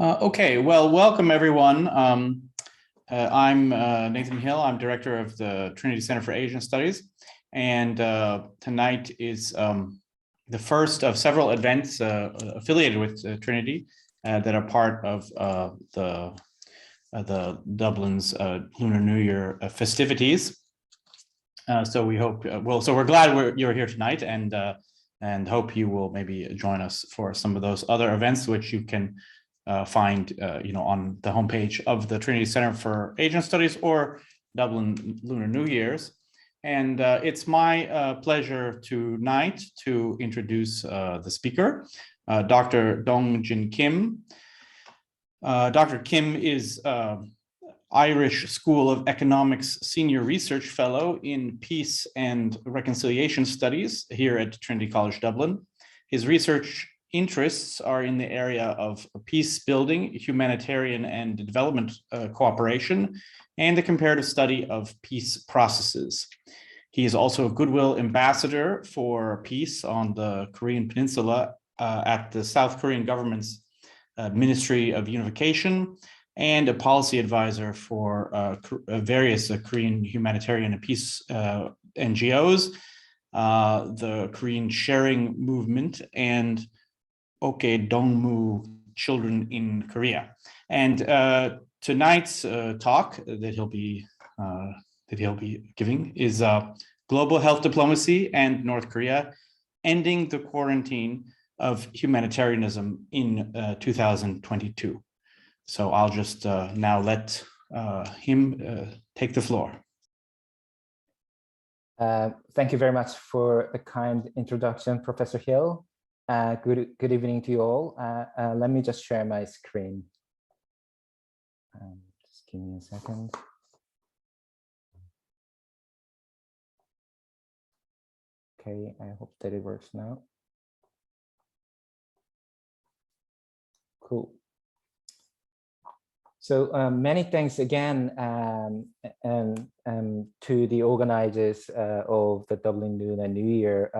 Okay, well, welcome everyone. I'm Nathan Hill. I'm director of the Trinity Center for Asian Studies. And tonight is the first of several events affiliated with Trinity that are part of the Dublin's Lunar New Year festivities. So we hope, so we're glad you're here tonight and hope you will maybe join us for some of those other events, which you can find on the homepage of the Trinity Center for Asian Studies or Dublin Lunar New Year's. And it's my pleasure tonight to introduce the speaker, Dr. Jin Kim. Dr. Kim is Irish School of Economics Senior Research Fellow in Peace and Reconciliation Studies here at Trinity College Dublin. His research interests are in the area of peace building, humanitarian and development cooperation, and the comparative study of peace processes. He is also a Goodwill Ambassador for peace on the Korean Peninsula at the South Korean government's Ministry of Unification, and a policy advisor for various Korean humanitarian and peace NGOs, the Korean Sharing Movement, and Okedongmu Children in Korea. And tonight's talk that he'll be giving is Global Health Diplomacy and North Korea, Ending the Quarantine of Humanitarianism in 2022. So I'll just now let him take the floor. Thank you very much for the kind introduction, Professor Hill. Good evening to you all. Let me just share my screen. Just give me a second. Okay, I hope that it works now. Cool. So many thanks again to the organizers of the Dublin Lunar New Year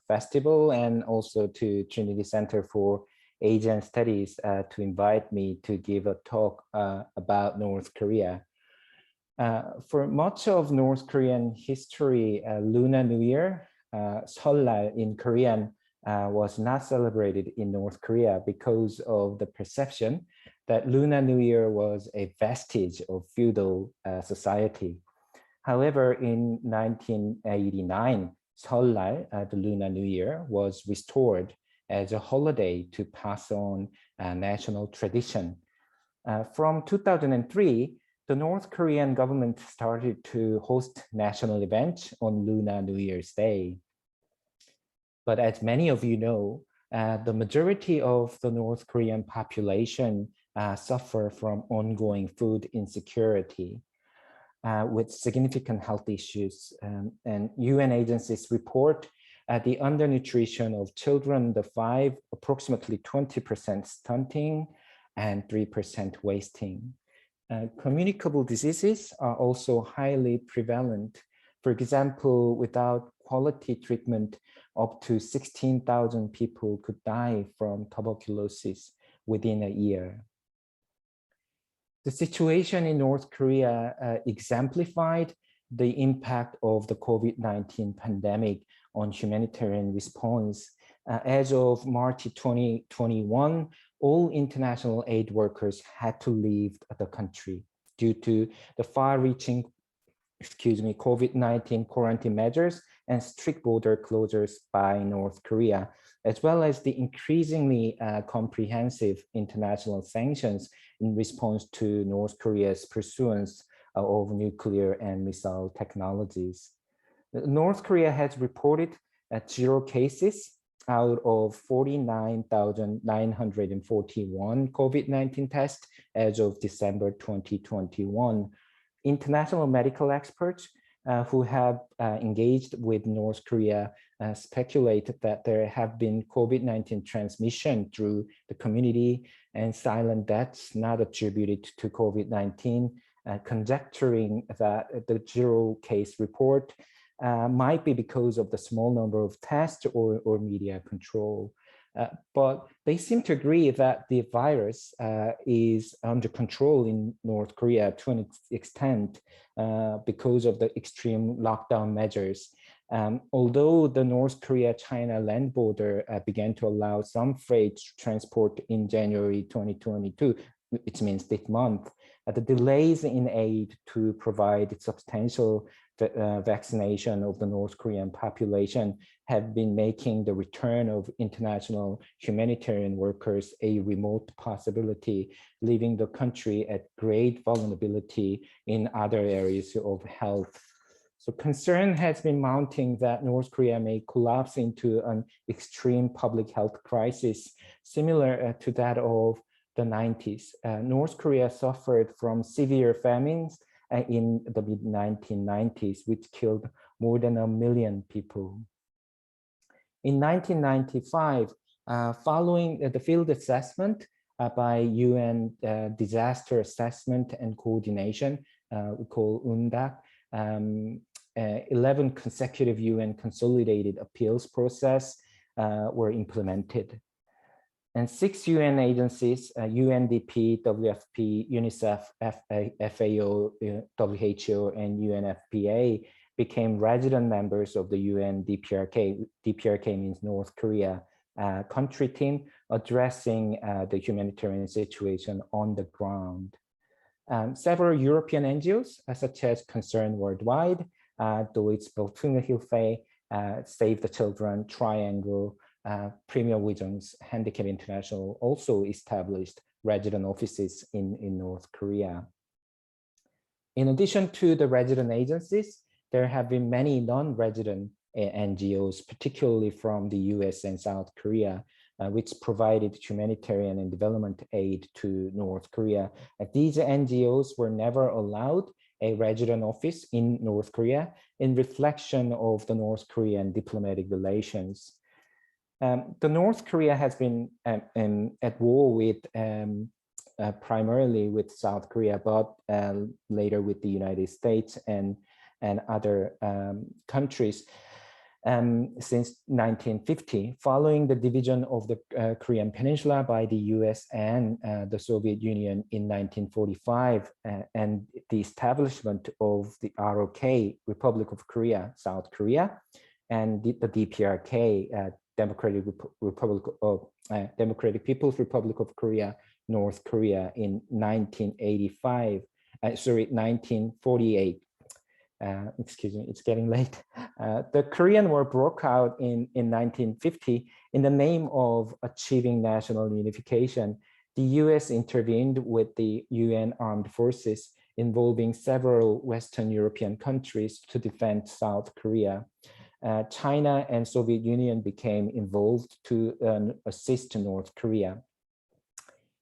Festival, and also to Trinity Center for Asian Studies to invite me to give a talk about North Korea. For much of North Korean history, Lunar New Year, Seollal in Korean, was not celebrated in North Korea because of the perception that Lunar New Year was a vestige of feudal society. However, in 1989, Seollal, the Lunar New Year, was restored as a holiday to pass on national tradition. From 2003, the North Korean government started to host national events on Lunar New Year's Day. But as many of you know, the majority of the North Korean population suffer from ongoing food insecurity with significant health issues. And UN agencies report the undernutrition of children, approximately 20% stunting and 3% wasting. Communicable diseases are also highly prevalent. For example, without quality treatment, up to 16,000 people could die from tuberculosis within a year. The situation in North Korea exemplified the impact of the COVID-19 pandemic on humanitarian response. As of March 2021, all international aid workers had to leave the country due to the far-reaching COVID-19 quarantine measures and strict border closures by North Korea, as well as the increasingly comprehensive international sanctions in response to North Korea's pursuance of nuclear and missile technologies. North Korea has reported 0 cases out of 49,941 COVID-19 tests as of December 2021. International medical experts who have engaged with North Korea speculate that there have been COVID-19 transmission through the community and silent deaths not attributed to COVID-19, conjecturing that the 0 case report might be because of the small number of tests or media control. But they seem to agree that the virus is under control in North Korea to an extent because of the extreme lockdown measures. Although the North Korea-China land border began to allow some freight transport in January 2022, which means this month, the delays in aid to provide substantial vaccination of the North Korean population have been making the return of international humanitarian workers a remote possibility, leaving the country at great vulnerability in other areas of health. So concern has been mounting that North Korea may collapse into an extreme public health crisis, similar to that of the 90s. North Korea suffered from severe famines in the mid-1990s, which killed more than 1 million people. In 1995, following the field assessment by UN Disaster Assessment and Coordination, we call UNDAC, 11 consecutive UN consolidated appeals process were implemented. And 6 UN agencies, UNDP, WFP, UNICEF, FAO, WHO, and UNFPA became resident members of the UN DPRK. DPRK means North Korea country team addressing the humanitarian situation on the ground. Several European NGOs, such as Concern Worldwide, Deutsche Save the Children, Triangle, Premier Visions, Handicap International also established resident offices in North Korea. In addition to the resident agencies, there have been many non-resident NGOs, particularly from the US and South Korea, which provided humanitarian and development aid to North Korea. These NGOs were never allowed a resident office in North Korea in reflection of the North Korean diplomatic relations. The North Korea has been at war with primarily with South Korea, but later with the United States and other countries since 1950, following the division of the Korean Peninsula by the US and the Soviet Union in 1945, and the establishment of the ROK, Republic of Korea, South Korea, and the DPRK, Democratic People's Republic of Korea, North Korea in 1948. Excuse me, it's getting late. The Korean War broke out in 1950 in the name of achieving national unification. The US intervened with the UN armed forces involving several Western European countries to defend South Korea. China and Soviet Union became involved to assist North Korea.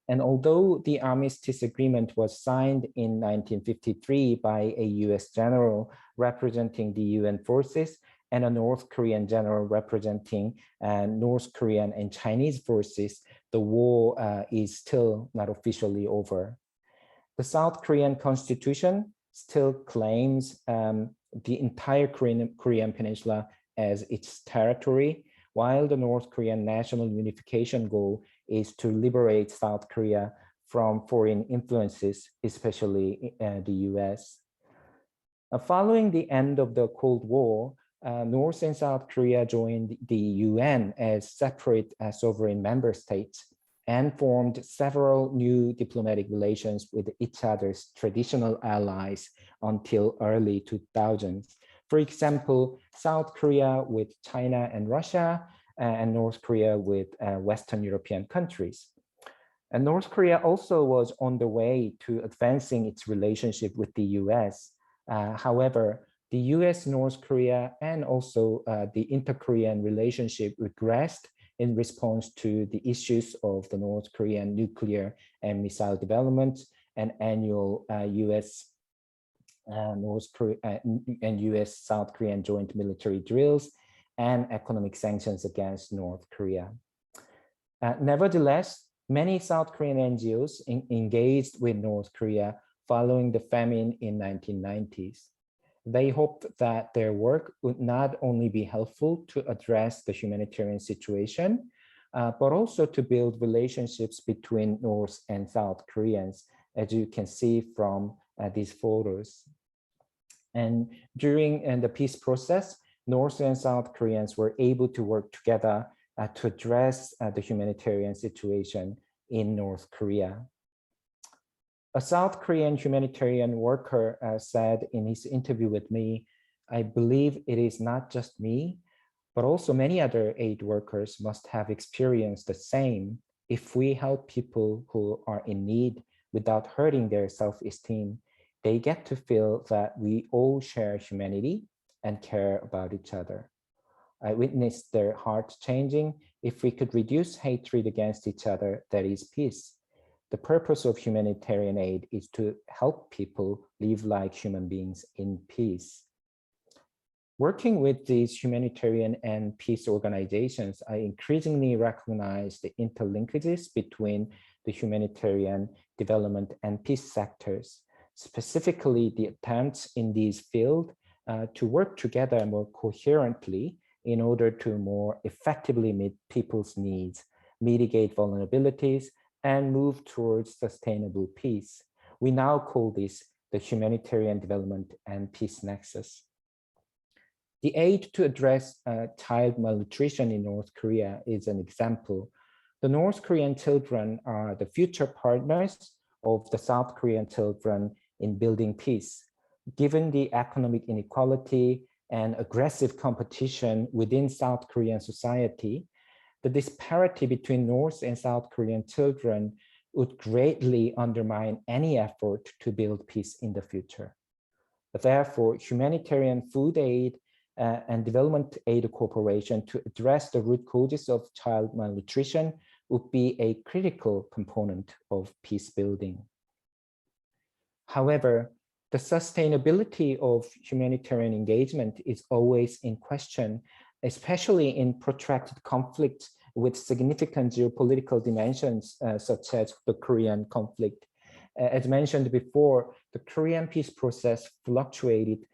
And although the armistice agreement was signed in 1953 by a US general representing the UN forces and a North Korean general representing North Korean and Chinese forces, the war is still not officially over. The South Korean constitution still claims the entire Korean Peninsula as its territory, while the North Korean national unification goal is to liberate South Korea from foreign influences, especially the US. Following the end of the Cold War, North and South Korea joined the UN as separate sovereign member states and formed several new diplomatic relations with each other's traditional allies until early 2000s. For example, South Korea with China and Russia, and North Korea with Western European countries. And North Korea also was on the way to advancing its relationship with the US. However, the US, North Korea, and also the inter-Korean relationship regressed in response to the issues of the North Korean nuclear and missile development and annual US North Korea and US South Korean joint military drills and economic sanctions against North Korea. Nevertheless, many South Korean NGOs engaged with North Korea following the famine in 1990s. They hoped that their work would not only be helpful to address the humanitarian situation, but also to build relationships between North and South Koreans, as you can see from these photos. And during the peace process, North and South Koreans were able to work together to address the humanitarian situation in North Korea. A South Korean humanitarian worker said in his interview with me, "I believe it is not just me, but also many other aid workers must have experienced the same. If we help people who are in need without hurting their self-esteem, they get to feel that we all share humanity and care about each other. I witnessed their hearts changing. If we could reduce hatred against each other, that is peace. The purpose of humanitarian aid is to help people live like human beings in peace." Working with these humanitarian and peace organizations, I increasingly recognize the interlinkages between the humanitarian, development, and peace sectors, specifically the attempts in these fields to work together more coherently in order to more effectively meet people's needs, mitigate vulnerabilities, and move towards sustainable peace. We now call this the Humanitarian Development and Peace Nexus. The aid to address child malnutrition in North Korea is an example. The North Korean children are the future partners of the South Korean children in building peace. Given the economic inequality and aggressive competition within South Korean society, the disparity between North and South Korean children would greatly undermine any effort to build peace in the future. Therefore, humanitarian food aid and development aid cooperation to address the root causes of child malnutrition would be a critical component of peace building. However, the sustainability of humanitarian engagement is always in question, especially in protracted conflicts with significant geopolitical dimensions, such as the Korean conflict. As mentioned before, the Korean peace process fluctuated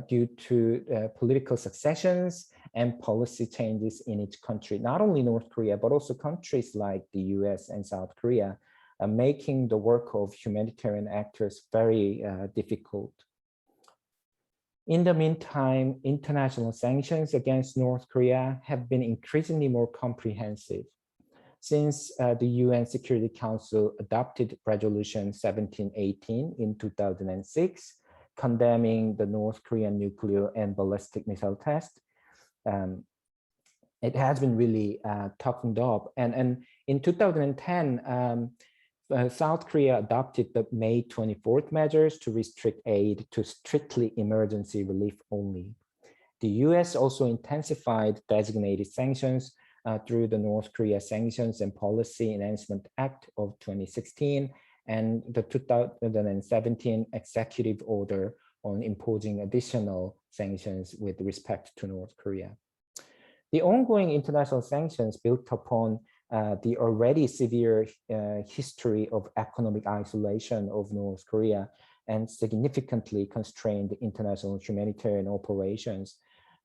due to political successions and policy changes in each country, not only North Korea, but also countries like the US and South Korea, making the work of humanitarian actors very difficult. In the meantime, international sanctions against North Korea have been increasingly more comprehensive. Since the UN Security Council adopted Resolution 1718 in 2006, condemning the North Korean nuclear and ballistic missile test, it has been really toughened up. And in 2010, South Korea adopted the May 24th measures to restrict aid to strictly emergency relief only. The US also intensified designated sanctions through the North Korea Sanctions and Policy Enhancement Act of 2016 and the 2017 executive order on imposing additional sanctions with respect to North Korea. The ongoing international sanctions built upon the already severe history of economic isolation of North Korea and significantly constrained international humanitarian operations.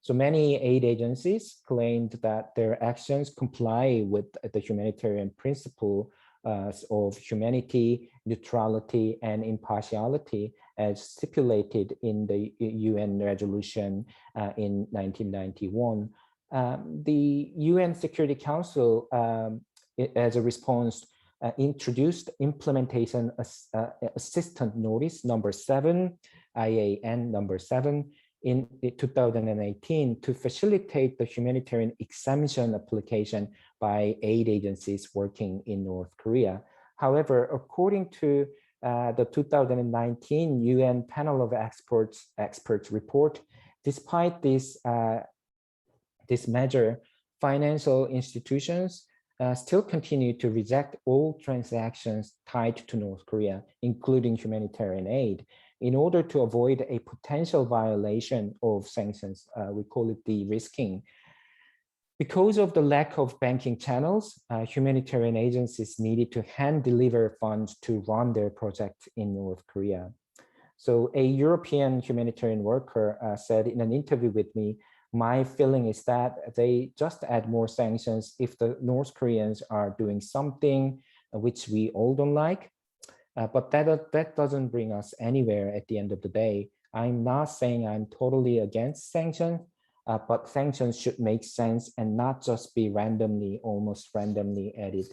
So many aid agencies claimed that their actions comply with the humanitarian principle of humanity, neutrality, and impartiality as stipulated in the UN resolution in 1991. The UN Security Council, as a response, introduced Implementation Assistant Notice number 7, IAN number 7, in 2018 to facilitate the humanitarian exemption application by aid agencies working in North Korea. However, according to the 2019 UN Panel of Experts report, despite this measure, financial institutions still continue to reject all transactions tied to North Korea, including humanitarian aid, in order to avoid a potential violation of sanctions. We call it de-risking. Because of the lack of banking channels, humanitarian agencies needed to hand deliver funds to run their project in North Korea. So a European humanitarian worker said in an interview with me, My feeling is that they just add more sanctions if the North Koreans are doing something which we all don't like. But that doesn't bring us anywhere at the end of the day. I'm not saying I'm totally against sanctions, but sanctions should make sense and not just be almost randomly added.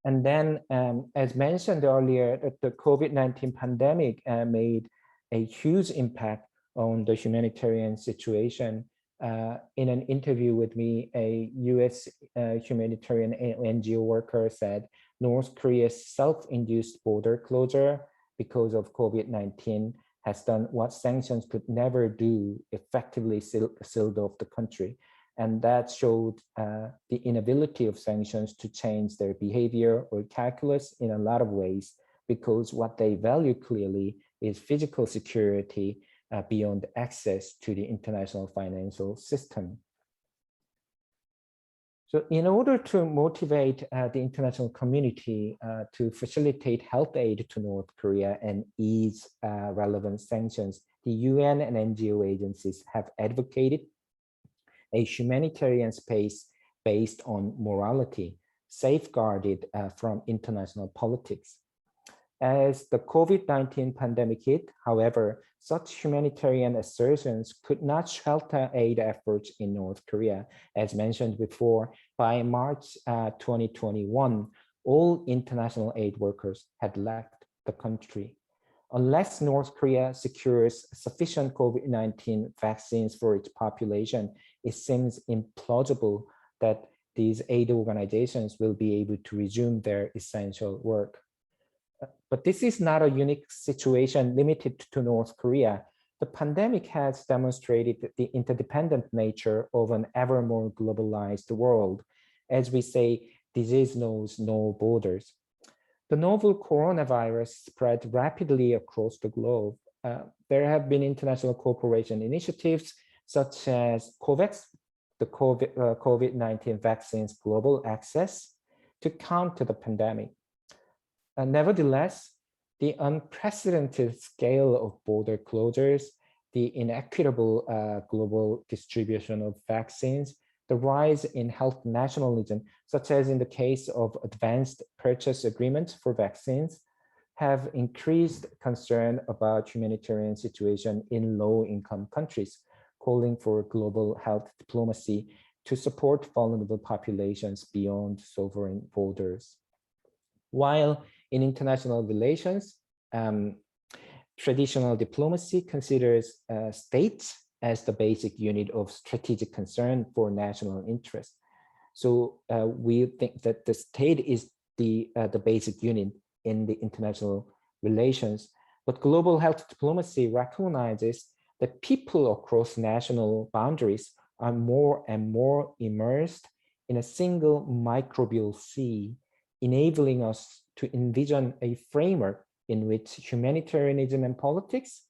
And then, as mentioned earlier, the COVID-19 pandemic made a huge impact on the humanitarian situation. In an interview with me, a US humanitarian NGO worker said North Korea's self-induced border closure because of COVID-19 has done what sanctions could never do, effectively sealed off the country. And that showed the inability of sanctions to change their behavior or calculus in a lot of ways, because what they value clearly is physical security beyond access to the international financial system. So in order to motivate the international community to facilitate health aid to North Korea and ease relevant sanctions, the UN and NGO agencies have advocated a humanitarian space based on morality, safeguarded from international politics. As the COVID-19 pandemic hit, however, such humanitarian assertions could not shelter aid efforts in North Korea. As mentioned before, by March 2021, all international aid workers had left the country. Unless North Korea secures sufficient COVID-19 vaccines for its population, it seems implausible that these aid organizations will be able to resume their essential work. But this is not a unique situation limited to North Korea. The pandemic has demonstrated the interdependent nature of an ever more globalized world. As we say, disease knows no borders. The novel coronavirus spread rapidly across the globe. There have been international cooperation initiatives such as COVAX, the COVID-19 vaccines global access, to counter the pandemic. Nevertheless, the unprecedented scale of border closures, the inequitable global distribution of vaccines, the rise in health nationalism, such as in the case of advanced purchase agreements for vaccines, have increased concern about humanitarian situation in low-income countries, calling for global health diplomacy to support vulnerable populations beyond sovereign borders. While in international relations, traditional diplomacy considers states as the basic unit of strategic concern for national interest. So we think that the state is the basic unit in the international relations, but global health diplomacy recognizes that people across national boundaries are more and more immersed in a single microbial sea, enabling us to envision a framework in which humanitarianism and politics,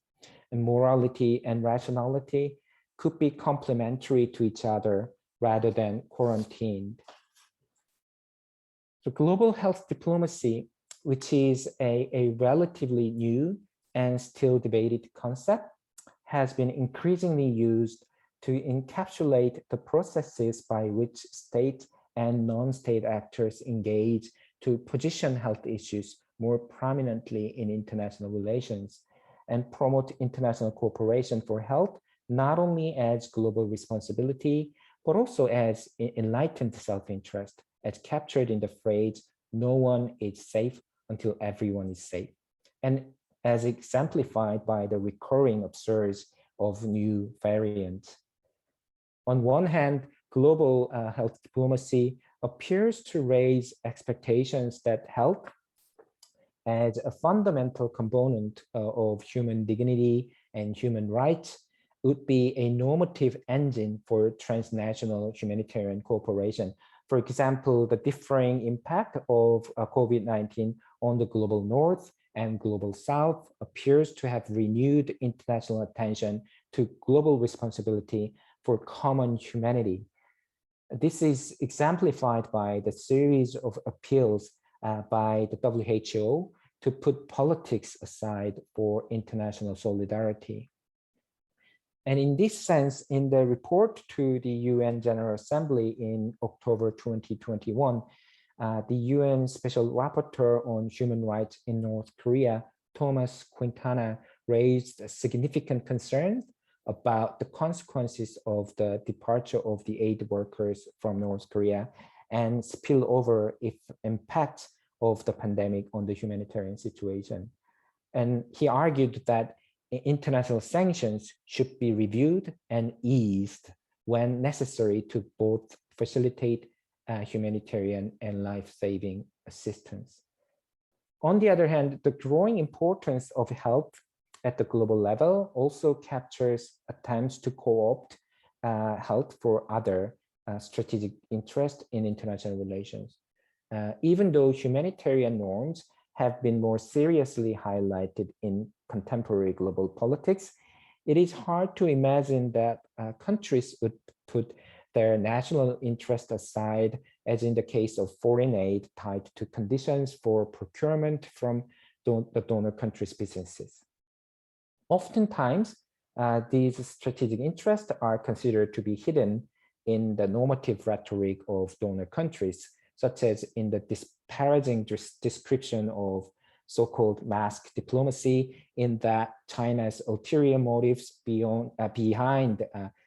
and morality and rationality could be complementary to each other rather than quarantined. So global health diplomacy, which is a relatively new and still debated concept, has been increasingly used to encapsulate the processes by which state and non-state actors engage to position health issues more prominently in international relations and promote international cooperation for health, not only as global responsibility, but also as enlightened self-interest, as captured in the phrase, "No one is safe until everyone is safe," and as exemplified by the recurring upsurge of new variants. On one hand, global health diplomacy appears to raise expectations that health, as a fundamental component of human dignity and human rights, would be a normative engine for transnational humanitarian cooperation. For example, the differing impact of COVID-19 on the global north and global south appears to have renewed international attention to global responsibility for common humanity. This is exemplified by the series of appeals by the WHO to put politics aside for international solidarity. And in this sense, in the report to the UN General Assembly in October 2021, the UN Special Rapporteur on Human Rights in North Korea, Thomas Quintana, raised significant concerns about the consequences of the departure of the aid workers from North Korea and spillover impact of the pandemic on the humanitarian situation. And he argued that international sanctions should be reviewed and eased when necessary to both facilitate humanitarian and life-saving assistance. On the other hand, the growing importance of health at the global level also captures attempts to co-opt health for other strategic interests in international relations. Even though humanitarian norms have been more seriously highlighted in contemporary global politics, it is hard to imagine that countries would put their national interest aside, as in the case of foreign aid tied to conditions for procurement from the donor country's businesses. Oftentimes, these strategic interests are considered to be hidden in the normative rhetoric of donor countries, such as in the disparaging description of so-called mask diplomacy, in that China's ulterior motives behind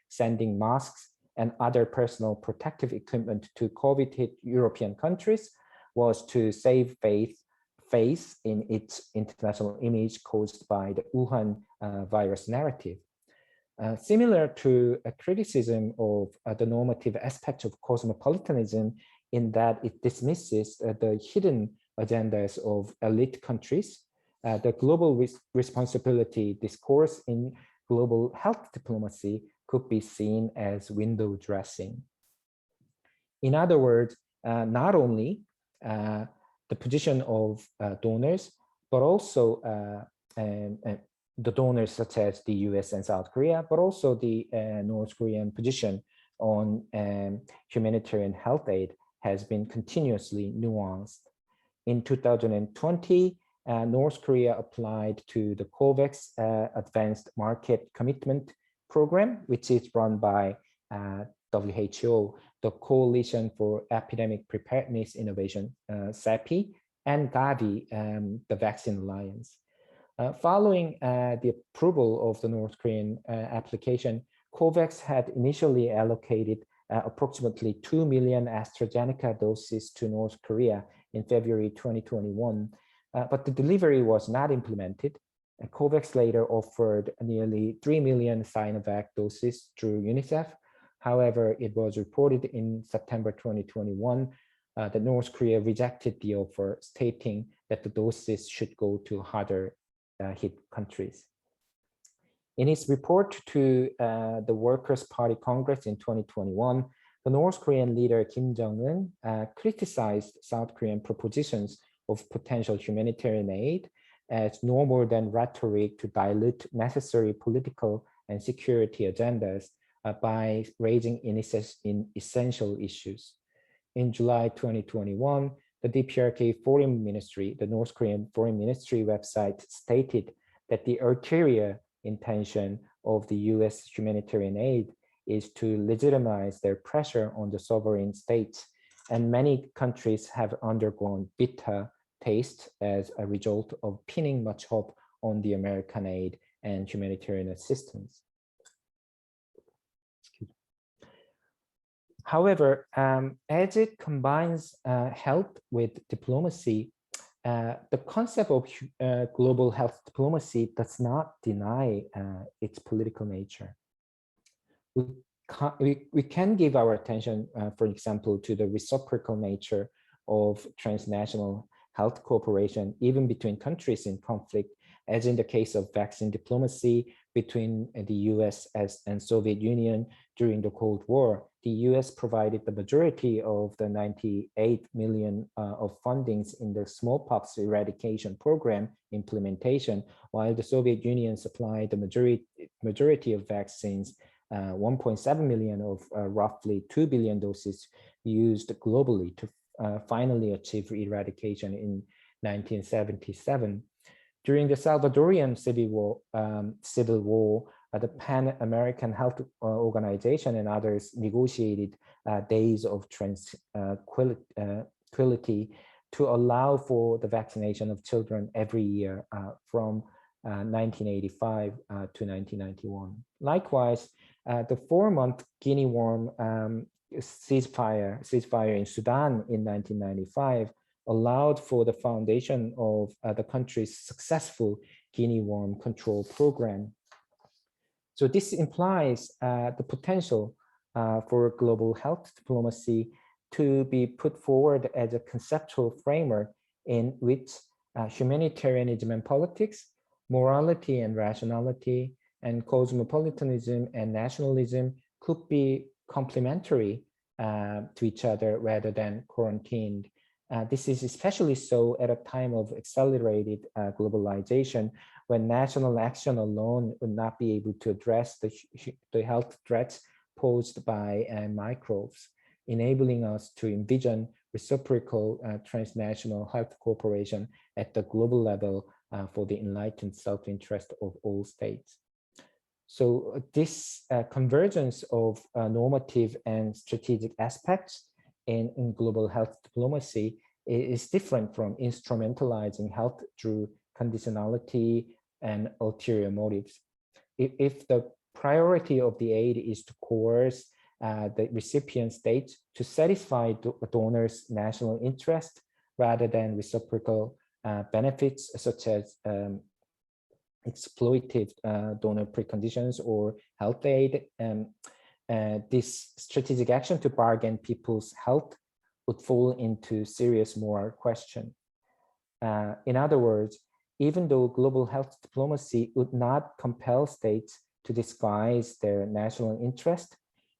sending masks and other personal protective equipment to COVID-hit European countries was to save face in its international image caused by the Wuhan virus narrative. Similar to a criticism of the normative aspect of cosmopolitanism, in that it dismisses the hidden agendas of elite countries, the global responsibility discourse in global health diplomacy could be seen as window dressing. In other words, not only the position of donors, but also the donors such as the US and South Korea, but also the North Korean position on humanitarian health aid has been continuously nuanced. In 2020, North Korea applied to the COVAX Advanced Market Commitment Program, which is run by WHO, the Coalition for Epidemic Preparedness Innovation, CEPI, and Gavi, the Vaccine Alliance. Following the approval of the North Korean application, COVAX had initially allocated approximately 2 million AstraZeneca doses to North Korea in February 2021, but the delivery was not implemented. And COVAX later offered nearly 3 million Sinovac doses through UNICEF. However, it was reported in September 2021 that North Korea rejected the offer, stating that the doses should go to harder hit countries. In its report to the Workers' Party Congress in 2021, the North Korean leader Kim Jong-un criticized South Korean propositions of potential humanitarian aid as no more than rhetoric to dilute necessary political and security agendas by raising essential issues. In July 2021, the DPRK Foreign Ministry, the North Korean Foreign Ministry website, stated that the ulterior intention of the US humanitarian aid is to legitimize their pressure on the sovereign states, and many countries have undergone bitter taste as a result of pinning much hope on the American aid and humanitarian assistance. However, as it combines health with diplomacy, the concept of global health diplomacy does not deny its political nature. We can give our attention, for example, to the reciprocal nature of transnational health cooperation, even between countries in conflict, as in the case of vaccine diplomacy between the US and Soviet Union during the Cold War. The US provided the majority of the 98 million of fundings in the smallpox eradication program implementation, while the Soviet Union supplied the majority of vaccines, 1.7 million of roughly 2 billion doses used globally to finally achieve eradication in 1977. During the Salvadorian civil war, the Pan American Health Organization and others negotiated days of tranquility to allow for the vaccination of children every year from 1985 to 1991. Likewise, the 4-month Guinea worm ceasefire in Sudan in 1995 allowed for the foundation of the country's successful Guinea worm control program. So this implies the potential for global health diplomacy to be put forward as a conceptual framework in which humanitarianism and politics, morality and rationality, and cosmopolitanism and nationalism could be complementary to each other rather than quarantined. This is especially so at a time of accelerated globalization, when national action alone would not be able to address the health threats posed by microbes, enabling us to envision reciprocal transnational health cooperation at the global level for the enlightened self-interest of all states. So this convergence of normative and strategic aspects in global health diplomacy is different from instrumentalizing health through conditionality and ulterior motives. If the priority of the aid is to coerce the recipient state to satisfy donors' national interest rather than reciprocal benefits such as exploitative donor preconditions or health aid, this strategic action to bargain people's health would fall into serious moral question. In other words, even though global health diplomacy would not compel states to disguise their national interest,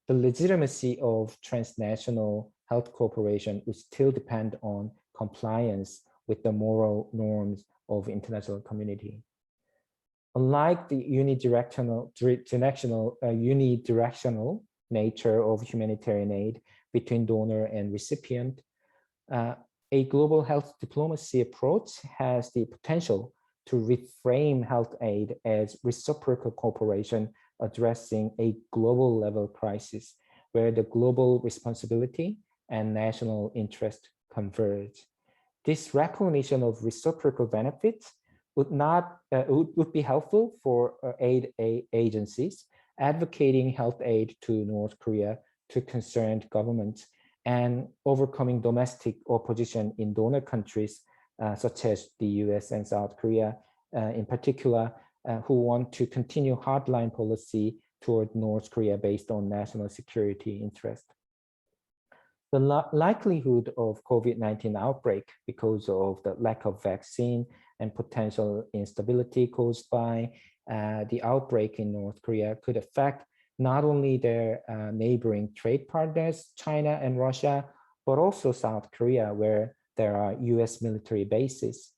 the legitimacy of transnational health cooperation would still depend on compliance with the moral norms of international community. Unlike the unidirectional nature of humanitarian aid between donor and recipient, a global health diplomacy approach has the potential to reframe health aid as reciprocal cooperation addressing a global level crisis where the global responsibility and national interest converge. This recognition of reciprocal benefits would be helpful for aid agencies advocating health aid to North Korea to concerned governments and overcoming domestic opposition in donor countries such as the US and South Korea in particular, who want to continue hardline policy toward North Korea based on national security interest. The likelihood of COVID-19 outbreak because of the lack of vaccine and potential instability caused by the outbreak in North Korea could affect not only their neighboring trade partners, China and Russia, but also South Korea, where there are US military bases.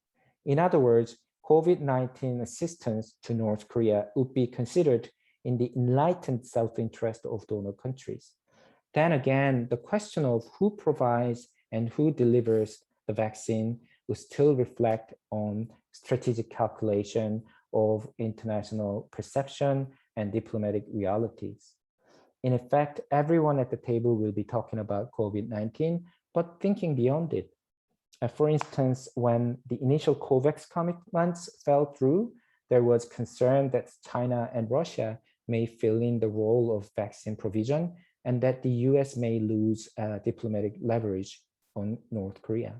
In other words, COVID-19 assistance to North Korea would be considered in the enlightened self-interest of donor countries. Then again, the question of who provides and who delivers the vaccine will still reflect on strategic calculation of international perception and diplomatic realities. In effect, everyone at the table will be talking about COVID-19, but thinking beyond it. For instance, when the initial COVAX commitments fell through, there was concern that China and Russia may fill in the role of vaccine provision and that the US may lose diplomatic leverage on North Korea.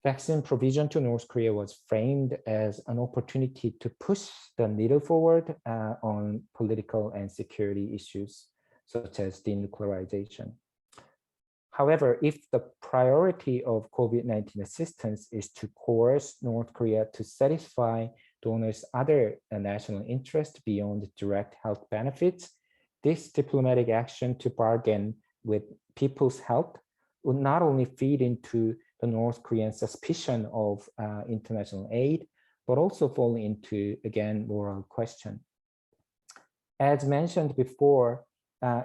Vaccine provision to North Korea was framed as an opportunity to push the needle forward on political and security issues, such as denuclearization. However, if the priority of COVID-19 assistance is to coerce North Korea to satisfy donors' other national interests beyond direct health benefits, this diplomatic action to bargain with people's health would not only feed into the North Korean suspicion of international aid, but also fall into, again, moral question. As mentioned before,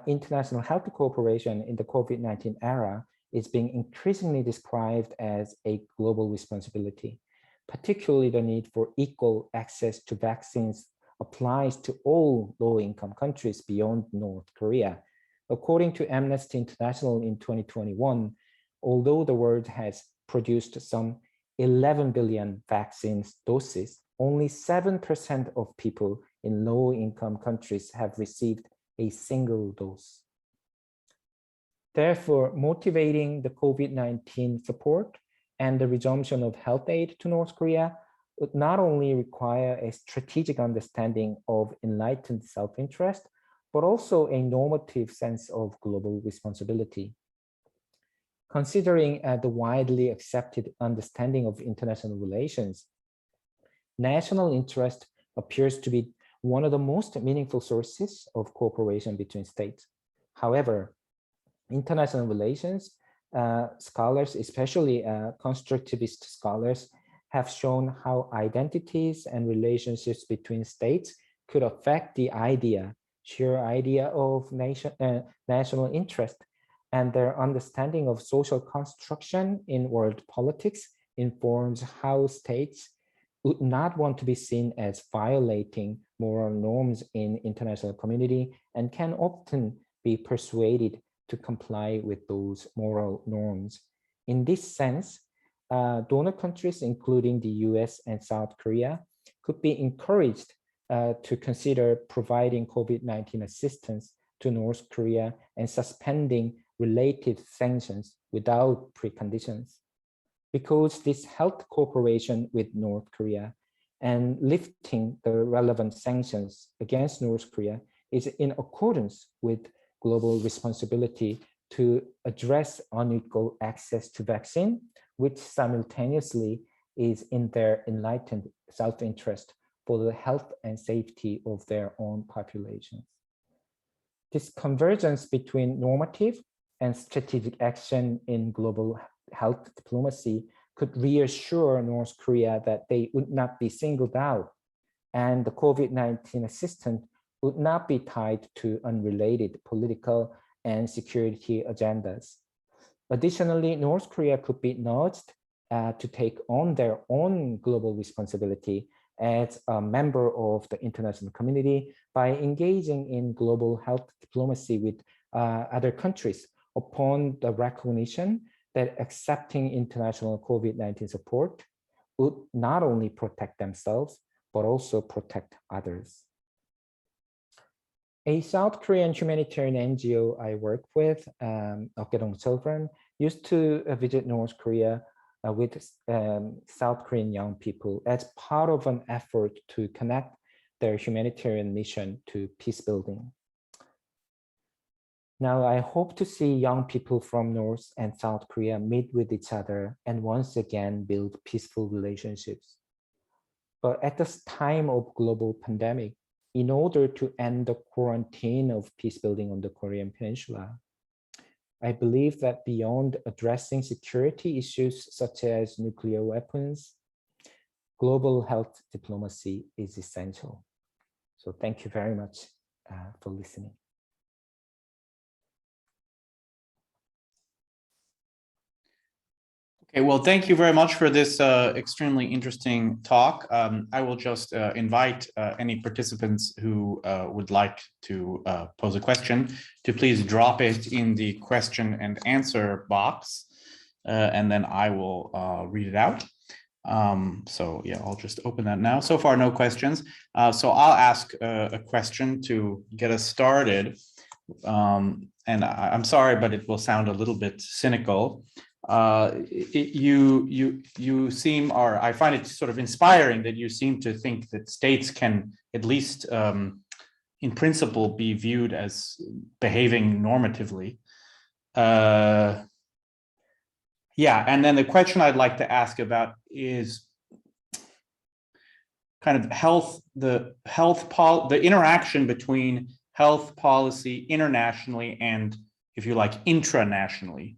international health cooperation in the COVID-19 era is being increasingly described as a global responsibility, particularly the need for equal access to vaccines applies to all low-income countries beyond North Korea. According to Amnesty International in 2021, although the world has produced some 11 billion vaccine doses, only 7% of people in low-income countries have received a single dose. Therefore, motivating the COVID-19 support and the resumption of health aid to North Korea would not only require a strategic understanding of enlightened self-interest, but also a normative sense of global responsibility. Considering the widely accepted understanding of international relations, national interest appears to be one of the most meaningful sources of cooperation between states. However, international relations scholars, especially constructivist scholars, have shown how identities and relationships between states could affect the sheer idea of national interest, and their understanding of social construction in world politics informs how states would not want to be seen as violating moral norms in international community and can often be persuaded to comply with those moral norms. In this sense, donor countries, including the US and South Korea, could be encouraged to consider providing COVID-19 assistance to North Korea and suspending related sanctions without preconditions. Because this health cooperation with North Korea and lifting the relevant sanctions against North Korea is in accordance with global responsibility to address unequal access to vaccine, which simultaneously is in their enlightened self-interest for the health and safety of their own populations. This convergence between normative and strategic action in global health diplomacy could reassure North Korea that they would not be singled out, and the COVID-19 assistance would not be tied to unrelated political and security agendas. Additionally, North Korea could be nudged to take on their own global responsibility as a member of the international community by engaging in global health diplomacy with other countries upon the recognition that accepting international COVID-19 support would not only protect themselves, but also protect others. A South Korean humanitarian NGO I work with, Okedongmu Children, used to visit North Korea with South Korean young people as part of an effort to connect their humanitarian mission to peace building. Now, I hope to see young people from North and South Korea meet with each other and once again build peaceful relationships. But at this time of global pandemic, in order to end the quarantine of peace building on the Korean Peninsula, I believe that beyond addressing security issues such as nuclear weapons, global health diplomacy is essential. So thank you very much for listening. Okay, well, thank you very much for this extremely interesting talk. I will just invite any participants who would like to pose a question to please drop it in the question and answer box, and then I will read it out. So yeah, I'll just open that now. So far, no questions. So I'll ask a question to get us started. And I'm sorry, but it will sound a little bit cynical. You seem, or I find it sort of inspiring that you seem to think that states can at least in principle be viewed as behaving normatively. Yeah, and then the question I'd like to ask about is kind of the interaction between health policy internationally and, if you like, intranationally,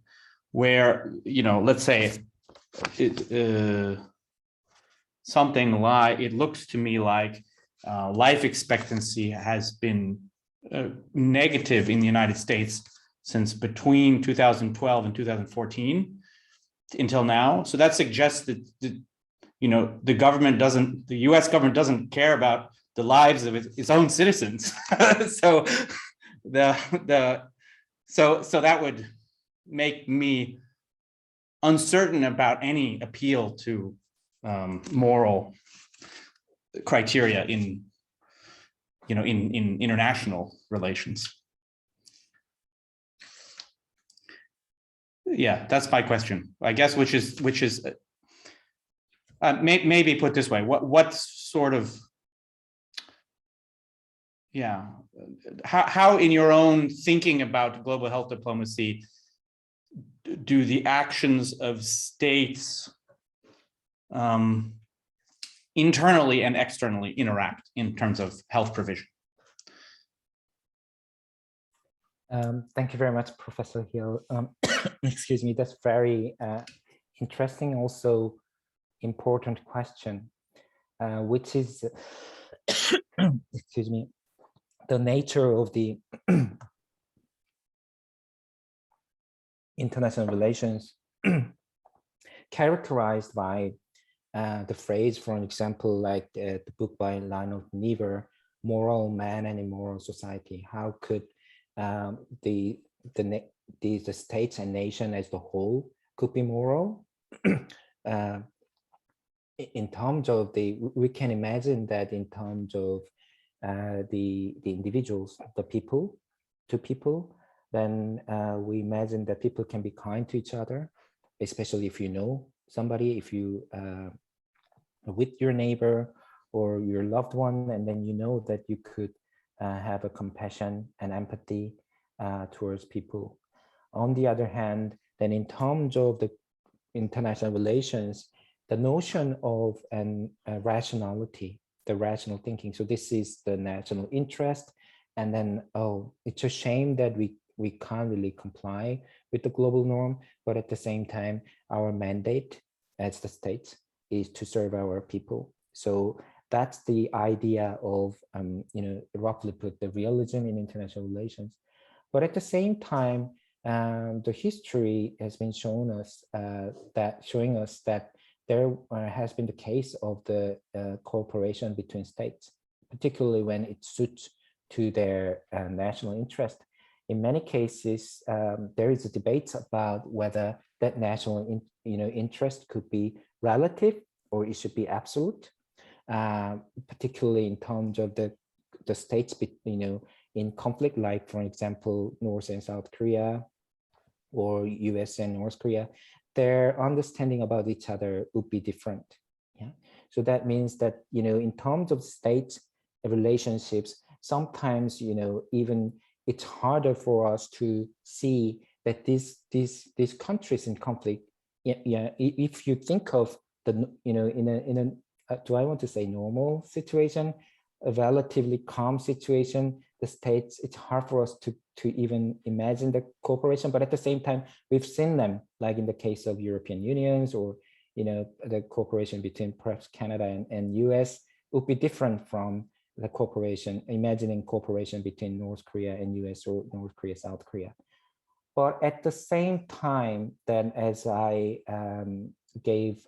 where, you know, let's say something like, it looks to me like life expectancy has been negative in the United States since between 2012 and 2014 until now. So that suggests that, you know, the US government doesn't care about the lives of its own citizens. So so that would make me uncertain about any appeal to moral criteria in international relations. Yeah, that's my question, I guess, which is maybe put this way: what sort of, yeah, how in your own thinking about global health diplomacy do the actions of states internally and externally interact in terms of health provision? Thank you very much, Professor Hill. Excuse me, that's very interesting, also important question, which is, excuse me, the nature of the international relations characterized by the phrase, for example, like the book by Lionel Never, Moral Man and Immoral Society. How could the states and nation as the whole could be moral? In terms of we can imagine that in terms of the individuals, the people, to people, then we imagine that people can be kind to each other, especially if you know somebody, if you with your neighbor or your loved one, and then you know that you could have a compassion and empathy towards people. On the other hand, then in terms of the international relations, the notion of rationality, the rational thinking. So this is the national interest, and then, oh, it's a shame that we can't really comply with the global norm, but at the same time, our mandate as the states is to serve our people. So that's the idea of, roughly put, the realism in international relations. But at the same time, the history has been showing us that there has been the case of the cooperation between states, particularly when it suits to their national interest. In many cases, there is a debate about whether that national interest could be relative or it should be absolute, particularly in terms of the states in conflict, like, for example, North and South Korea, or US and North Korea. Their understanding about each other would be different. Yeah. So that means that, in terms of state relationships, sometimes, even it's harder for us to see that these countries in conflict, if you think of the, in a do I want to say normal situation, a relatively calm situation, the states, it's hard for us to even imagine the cooperation, but at the same time, we've seen them, like in the case of European unions, or the cooperation between perhaps Canada and US would be different from the cooperation, imagining cooperation between North Korea and US, or North Korea, South Korea. But at the same time, then, as I gave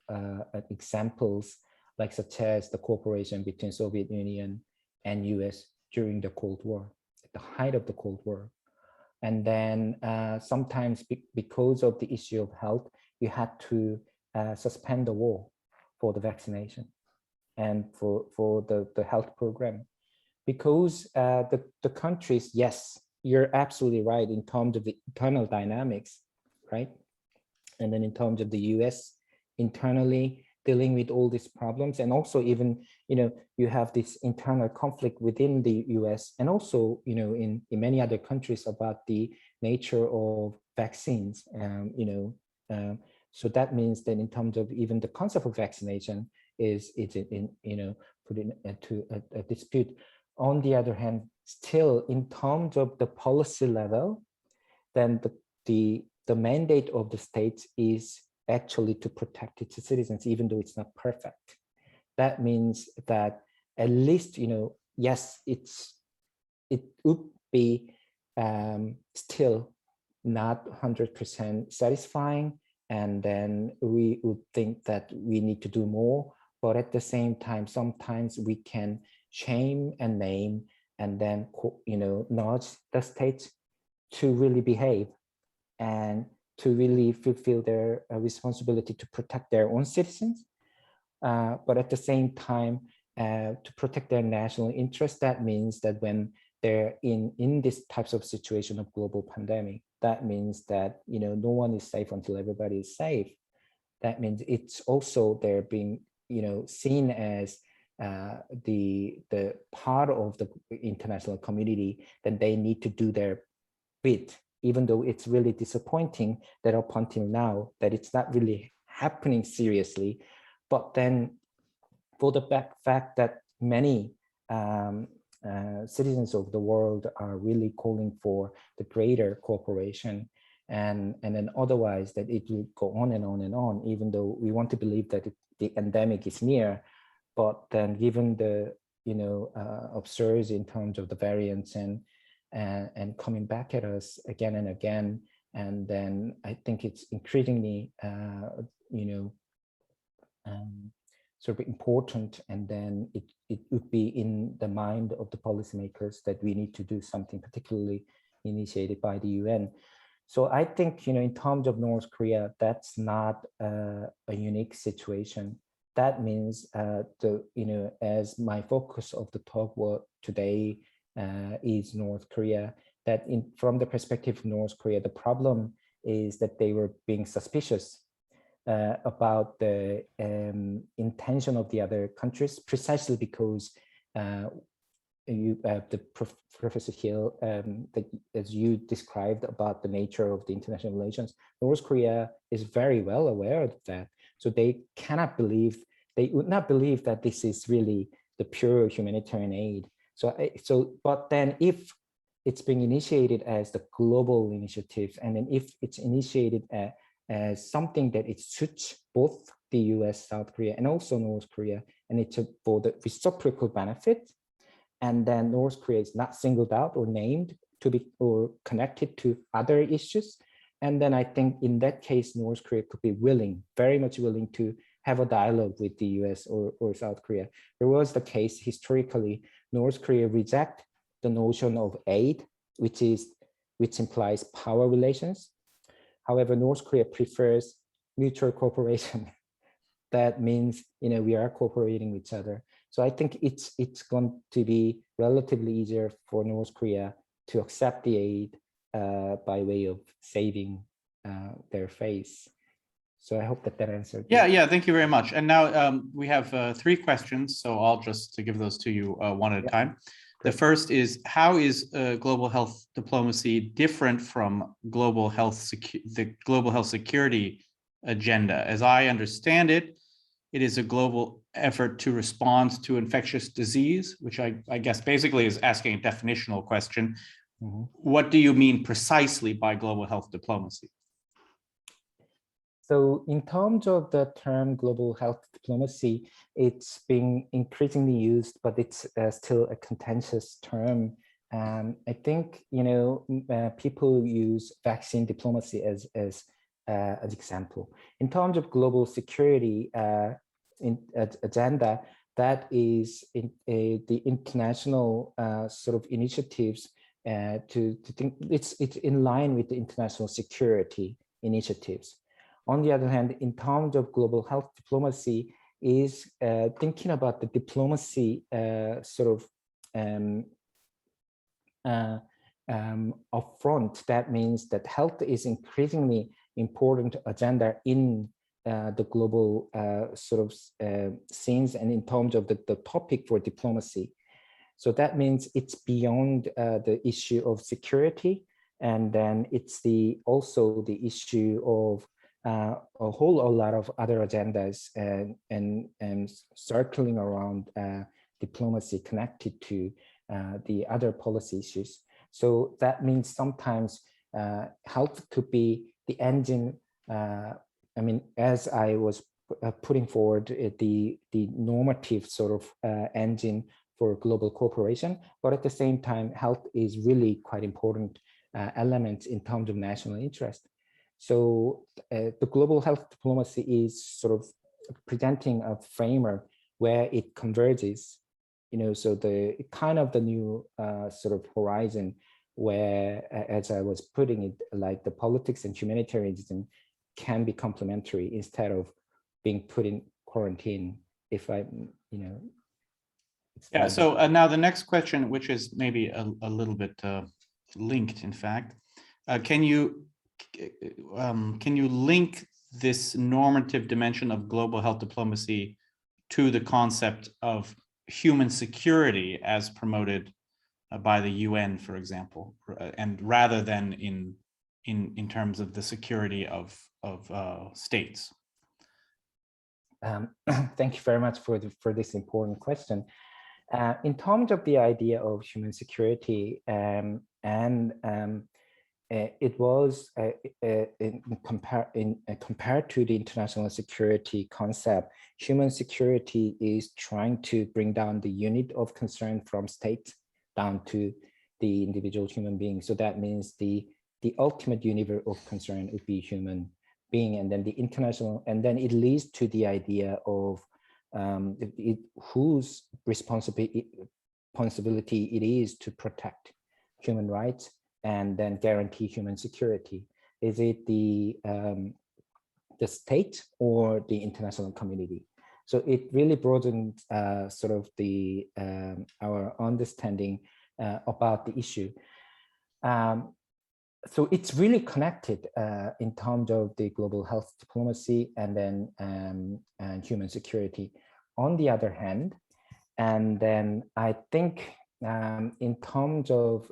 examples, like such as the cooperation between Soviet Union and US during the Cold War, at the height of the Cold War. And then sometimes because of the issue of health, you had to suspend the war for the vaccination and for the health program. Because the countries, yes, you're absolutely right in terms of the internal dynamics, right? And then in terms of the US internally dealing with all these problems, and also even, you have this internal conflict within the US, and also, in many other countries about the nature of vaccines, so that means that in terms of even the concept of vaccination is put into a dispute. On the other hand, still in terms of the policy level, then the mandate of the states is actually to protect its citizens, even though it's not perfect. That means that at least, yes, it would be still not 100% satisfying, and then we would think that we need to do more. But at the same time, sometimes we can shame and name, and then nudge the states to really behave and to really fulfill their responsibility to protect their own citizens, but at the same time to protect their national interest. That means that when they're in these types of situation of global pandemic, that means that no one is safe until everybody is safe. That means it's also they're being seen as the part of the international community, that they need to do their bit, even though it's really disappointing that up until now that it's not really happening seriously. But then for the fact that many citizens of the world are really calling for the greater cooperation, and then otherwise that it will go on and on and on, even though we want to believe that the endemic is near. But then given the upsurge in terms of the variants and coming back at us again and again, and then I think it's increasingly sort of important, and then it would be in the mind of the policymakers that we need to do something, particularly initiated by the UN. So I think in terms of North Korea, that's not a unique situation. That means as my focus of the talk today is North Korea, that from the perspective of North Korea, the problem is that they were being suspicious about the intention of the other countries, precisely because Professor Hill, as you described about the nature of the international relations, North Korea is very well aware of that. So they would not believe that this is really the pure humanitarian aid. But then if it's being initiated as the global initiative, and then if it's initiated as something that it suits both the US, South Korea, and also North Korea, and it's for the reciprocal benefit, and then North Korea is not singled out or named to be or connected to other issues, and then I think in that case, North Korea could be very much willing to have a dialogue with the US or South Korea. There was the case historically, North Korea reject the notion of aid, which implies power relations. However, North Korea prefers mutual cooperation. That means we are cooperating with each other. So I think it's going to be relatively easier for North Korea to accept the aid by way of saving their face. So I hope that answered. Yeah, thank you very much. And now we have 3 questions, so I'll just give those to you one at a time. The first is, how is global health diplomacy different from the global health security agenda? As I understand it, it is a global effort to respond to infectious disease, which I guess basically is asking a definitional question. Mm-hmm. What do you mean precisely by global health diplomacy? So in terms of the term global health diplomacy, it's being increasingly used, but it's still a contentious term. I think, people use vaccine diplomacy as an example. In terms of global security agenda, that is the international sort of initiatives to think it's in line with the international security initiatives. On the other hand, in terms of global health diplomacy, is thinking about the diplomacy upfront. That means that health is increasingly important agenda in the global scenes and in terms of the topic for diplomacy. So that means it's beyond the issue of security, and then it's also the issue of a lot of other agendas and circling around diplomacy connected to the other policy issues. So that means sometimes health could be the engine. As I was putting forward the normative sort of engine for global cooperation, but at the same time, health is really quite important element in terms of national interest. So the global health diplomacy is sort of presenting a framework where it converges so the kind of the new sort of horizon where, as I was putting it, like the politics and humanitarianism can be complementary instead of being put in quarantine. If I, Yeah. So now the next question, which is maybe a little bit linked, in fact, can you link this normative dimension of global health diplomacy to the concept of human security as promoted by the UN, for example, and rather than in terms of the security of states? Thank you very much for this important question. In terms of the idea of human security, it was compared to the international security concept, human security is trying to bring down the unit of concern from state down to the individual human being. So that means the ultimate universe of concern would be human being, and then the international, and then it leads to the idea of whose responsibility it is to protect human rights and then guarantee human security. Is it the state or the international community? So it really broadened sort of the our understanding about the issue. So it's really connected in terms of the global health diplomacy and then and human security. On the other hand, and then I think in terms of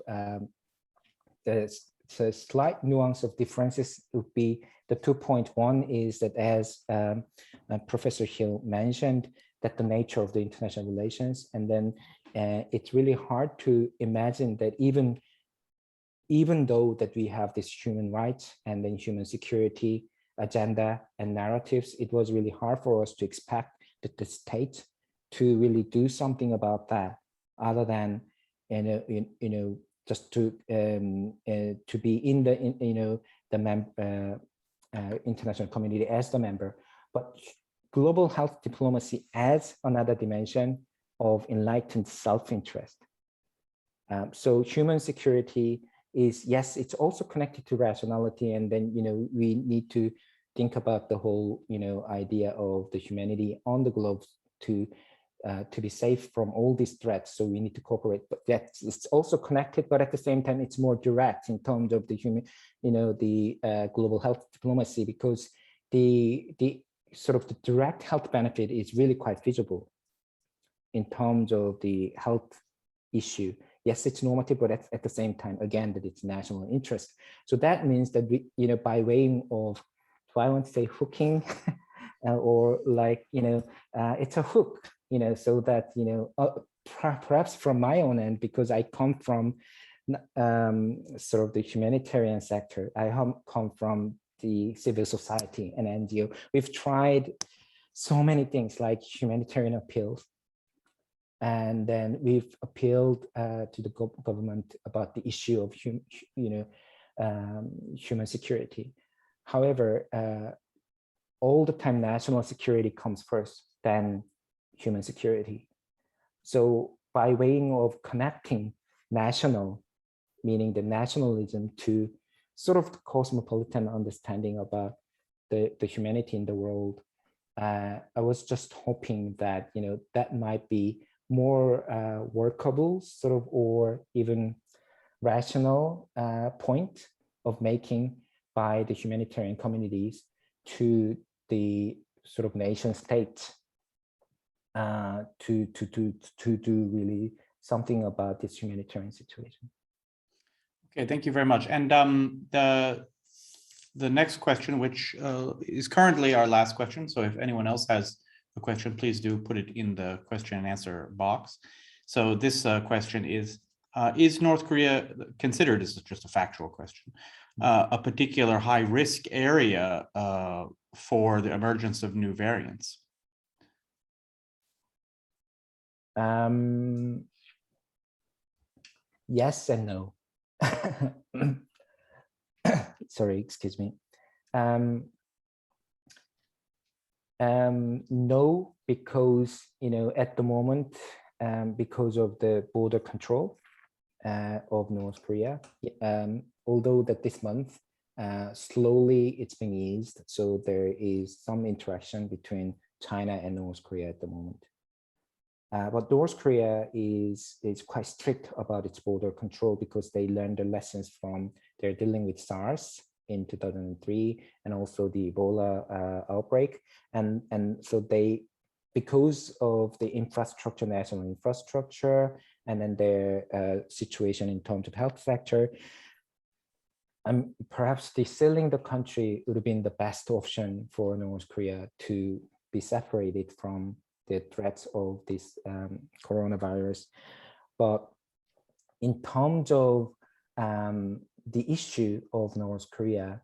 the slight nuance of differences would be the 2.1 is that, as Professor Hill mentioned, that the nature of the international relations, and then it's really hard to imagine that even though that we have this human rights and then human security agenda and narratives, it was really hard for us to expect that the state to really do something about that, other than just to be in the international community as the member. But global health diplomacy adds another dimension of enlightened self-interest. So human security is, yes, it's also connected to rationality, and then we need to think about the whole idea of the humanity on the globe to be safe from all these threats. So we need to cooperate, but it's also connected, but at the same time it's more direct in terms of the human, the global health diplomacy, because the sort of the direct health benefit is really quite visible in terms of the health issue. Yes, it's normative, but at the same time, again, that it's national interest. So that means that we, by way of, if I want to say hooking, or like, it's a hook, so that, perhaps from my own end, because I come from sort of the humanitarian sector, I come from the civil society and NGO. We've tried so many things like humanitarian appeals. And then we've appealed to the government about the issue of human security. However, all the time national security comes first, then human security. So by way of connecting national, meaning the nationalism, to sort of the cosmopolitan understanding about the humanity in the world, I was just hoping that that might be more workable sort of, or even rational point of making by the humanitarian communities to the sort of nation state to do really something about this humanitarian situation. Okay, thank you very much. And the next question, which is currently our last question, so if anyone else has a question, please do put it in the question and answer box. So this question is North Korea considered, this is just a factual question, a particular high risk area for the emergence of new variants? Yes and no. Sorry, excuse me. No, because at the moment because of the border control of North Korea. Although that this month, slowly it's being eased, so there is some interaction between China and North Korea at the moment. But North Korea is quite strict about its border control because they learned the lessons from their dealing with SARS in 2003 and also the Ebola outbreak. And so they, because of the infrastructure, national infrastructure, and then their situation in terms of health sector, perhaps desealing the country would have been the best option for North Korea to be separated from the threats of this coronavirus. But in terms of the issue of North Korea,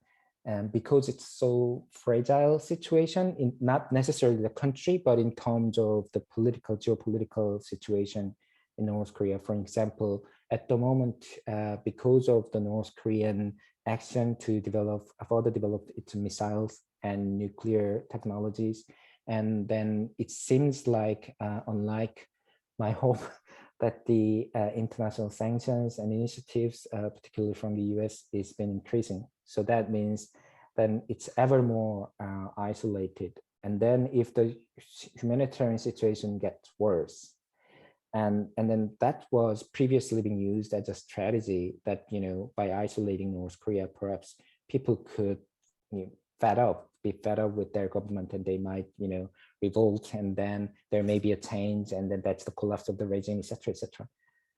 because it's so fragile situation, not necessarily the country, but in terms of the geopolitical situation in North Korea. For example, at the moment, because of the North Korean action to further develop its missiles and nuclear technologies, and then it seems like, unlike my hope, that the international sanctions and initiatives, particularly from the US, is been increasing. So that means then it's ever more isolated. And then if the humanitarian situation gets worse, and then that was previously being used as a strategy that, by isolating North Korea, perhaps people could be fed up with their government, and they might, revolt, and then there may be a change, and then that's the collapse of the regime, etc., etc.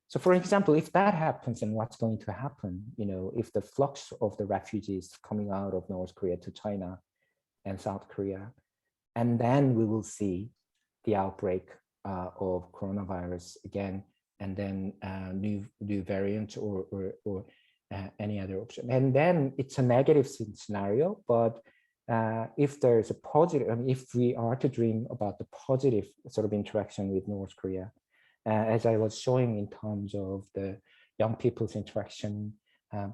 So, for example, if that happens, then what's going to happen? If the flux of the refugees coming out of North Korea to China and South Korea, and then we will see the outbreak of coronavirus again, and then new variant or any other option, and then it's a negative scenario. But if there's a positive, if we are to dream about the positive sort of interaction with North Korea, as I was showing in terms of the young people's interaction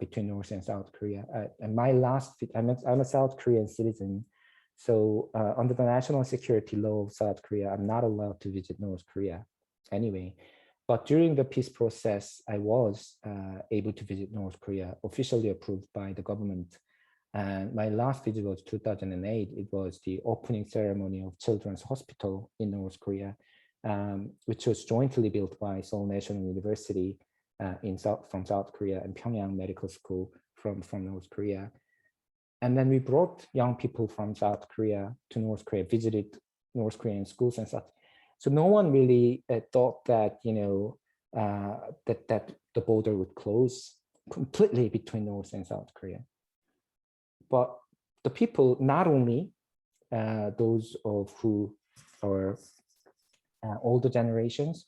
between North and South Korea. And my last, I'm a South Korean citizen. So under the national security law of South Korea, I'm not allowed to visit North Korea anyway. But during the peace process, I was able to visit North Korea, officially approved by the government. And my last visit was 2008. It was the opening ceremony of Children's Hospital in North Korea, which was jointly built by Seoul National University from South Korea and Pyongyang Medical School from North Korea. And then we brought young people from South Korea to North Korea, visited North Korean schools and such. So no one really thought that, that the border would close completely between North and South Korea. But the people, not only those of who are older generations,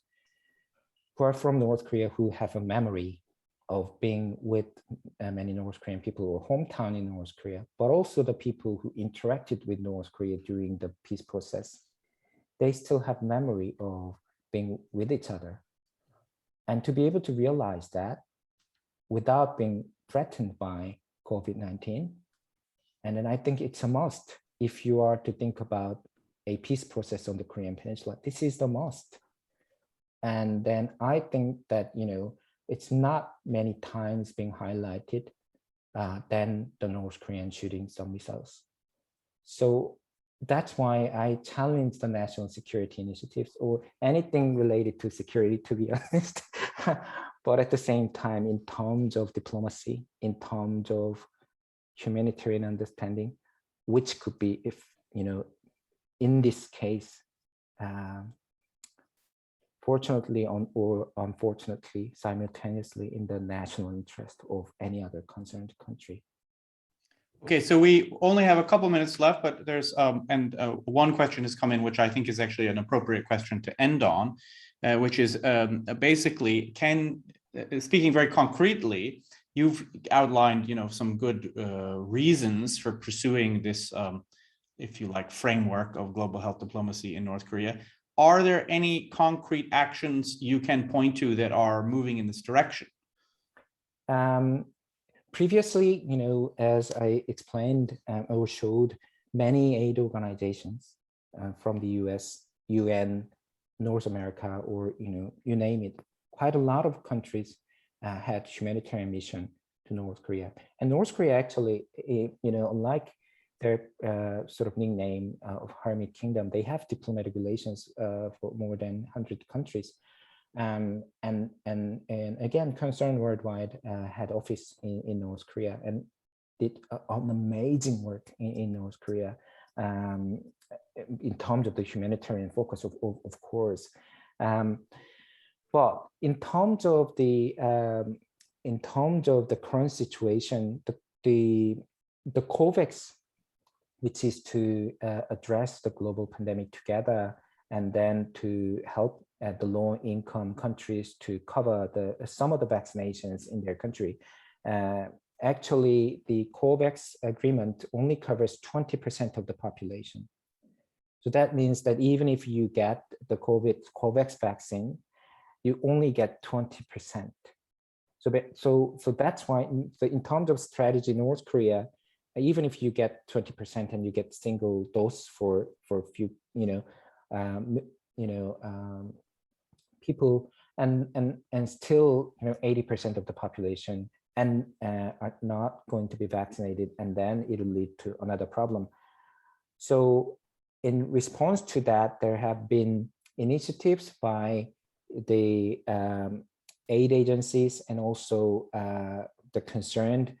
who are from North Korea, who have a memory of being with many North Korean people or hometown in North Korea, but also the people who interacted with North Korea during the peace process, they still have memory of being with each other. And to be able to realize that without being threatened by COVID-19, and then I think it's a must if you are to think about a peace process on the Korean Peninsula. This is the must. And then I think that, it's not many times being highlighted than the North Korean shooting some missiles. So that's why I challenge the national security initiatives or anything related to security, to be honest. But at the same time, in terms of diplomacy, in terms of humanitarian understanding, which could be, if, in this case, fortunately or unfortunately, simultaneously in the national interest of any other concerned country. Okay, so we only have a couple minutes left, but there's one question has come in, which I think is actually an appropriate question to end on, which is basically, speaking very concretely, you've outlined, some good reasons for pursuing this, if you like, framework of global health diplomacy in North Korea. Are there any concrete actions you can point to that are moving in this direction? Previously, as I explained or showed, many aid organizations from the US, UN, North America, or you name it, quite a lot of countries had humanitarian mission to North Korea. And North Korea actually, unlike their sort of nickname of Hermit Kingdom, they have diplomatic relations for more than 100 countries. And again, Concern Worldwide had office in North Korea and did an amazing work in North Korea in terms of the humanitarian focus, of course. But in terms of the current situation, the COVAX, which is to address the global pandemic together, and then to help the low-income countries to cover some of the vaccinations in their country. Actually, the COVAX agreement only covers 20% of the population. So that means that even if you get the COVAX vaccine, you only get 20%. So that's why, in terms of strategy, North Korea, even if you get 20% and you get single dose for a few, people, and still, 80% of the population are not going to be vaccinated, and then it'll lead to another problem. So in response to that, there have been initiatives by the aid agencies and also the concerned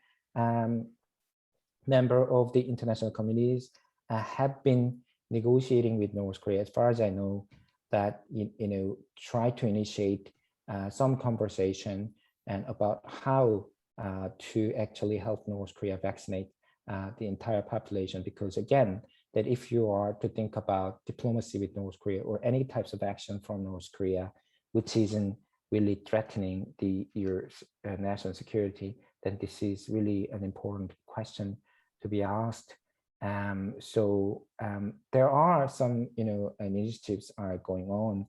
member of the international communities have been negotiating with North Korea, as far as I know, that try to initiate some conversation and about how to actually help North Korea vaccinate the entire population. Because again, that if you are to think about diplomacy with North Korea or any types of action from North Korea, which isn't really threatening your national security, then this is really an important question to be asked. So there are some, initiatives are going on,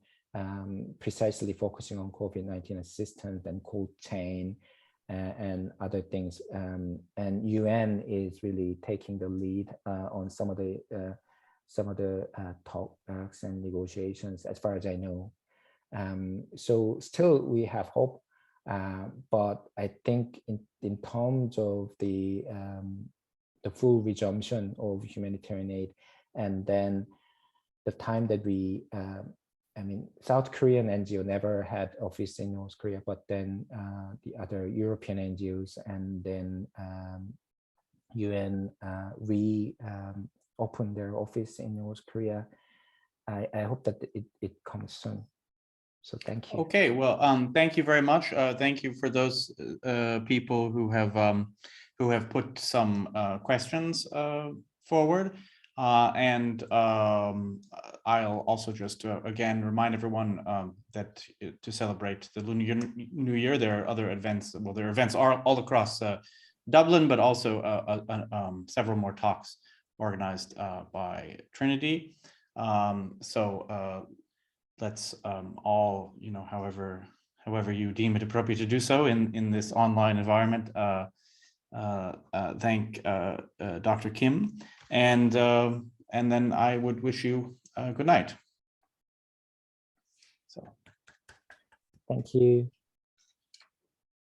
precisely focusing on COVID-19 assistance and cold chain and other things. And UN is really taking the lead on some of the talks and negotiations, as far as I know. So still we have hope, but I think in terms of the full resumption of humanitarian aid, and then the time that we, South Korean NGO never had office in North Korea, but then the other European NGOs and then UN opened their office in North Korea. I hope that it comes soon. So thank you. Okay, well, thank you very much. Thank you for those people who have put some questions forward. And I'll also just again remind everyone that to celebrate the Lunar New Year, there are other events. Well, there are events all across Dublin, but also several more talks organized by Trinity. So let's all, however you deem it appropriate to do so in this online environment, thank Dr. Kim, and then I would wish you a good night. So, thank you.